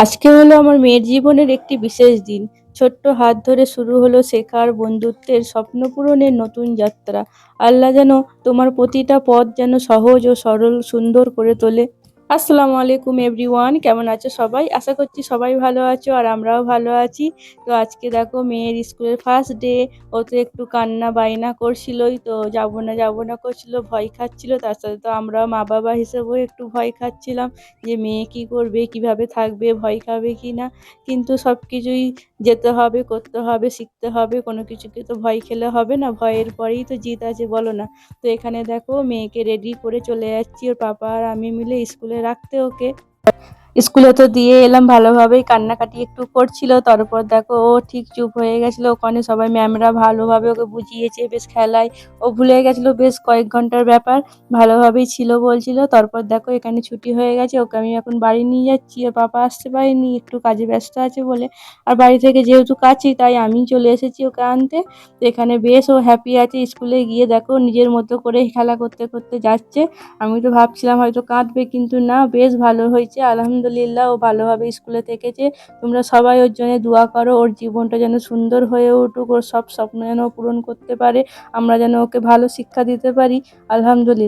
আজকে হলো আমার মেয়ের জীবনের একটি বিশেষ দিন। ছোট্ট হাত ধরে শুরু হলো শেখার, বন্ধুত্বের, স্বপ্ন পূরণের নতুন যাত্রা। আল্লাহ যেন তোমার প্রতিটা পথ যেন সহজ ও সরল সুন্দর করে তোলে। আসসালামু আলাইকুম এভরিওয়ান, কেমন আছো সবাই? আশা করছি সবাই ভালো আছো আর আমরাও ভালো আছি। তো আজকে দেখো মেয়ের স্কুলের ফার্স্ট ডে। ও তো একটু কান্না বায়না করছিলই, তো যাবো না যাবো না করছিল, ভয় খাচ্ছিল। তার সাথে তো আমরা মা বাবা হিসেবেও একটু ভয় খাচ্ছিলাম যে মেয়ে কি করবে, কিভাবে থাকবে, ভয় খাবে কি না। কিন্তু সব কিছুই যেতে হবে, করতে হবে, শিখতে হবে। কোনো কিছুকে তো ভয় খেলে হবে না, ভয়ের পরেই তো জিত আছে, বলো না? তো এখানে দেখো মেয়েকে রেডি করে চলে যাচ্ছি ওর পাপা আর আমি মিলে স্কুলে রাখতে ওকে। স্কুলে তো দিয়ে এলাম, ভালোভাবেই কান্নাকাটি একটু করছিল। তারপর দেখো ও ঠিক চুপ হয়ে গেছিল। ওখানে সবাই ম্যামরা ভালোভাবে ওকে বুঝিয়েছে, বেশ খেলায় ও ভুলে গেছিল, বেশ কয়েক ঘন্টার ব্যাপার, ভালোভাবেই ছিল বলছিল। তারপর দেখো এখানে ছুটি হয়ে গেছে, ওকে আমি এখন বাড়ি নিয়ে যাচ্ছি। ওর পাপা আসতে পারেনি, একটু কাজে ব্যস্ত আছে বলে। আর বাড়ি থেকে যেহেতু কাছেই, তাই আমি চলে এসেছি ওকে আনতে। তো এখানে বেশ ও হ্যাপি আছে, স্কুলে গিয়ে দেখো নিজের মতো করে খেলা করতে করতে যাচ্ছে। আমি তো ভাবছিলাম হয়তো কাঁদবে, কিন্তু না, বেশ ভালো হয়েছে আলহামদুলিল্লাহ। ও ভালোভাবে স্কুলে থেকেছে। তোমরা সবাই ওর জন্য দোয়া করো, ওর জীবনটা যেন সুন্দর হয়ে উঠুক, ওর সব স্বপ্ন যেন পূরণ করতে পারে, আমরা যেন ওকে ভালো শিক্ষা দিতে পারি। আলহামদুলিল্লাহ।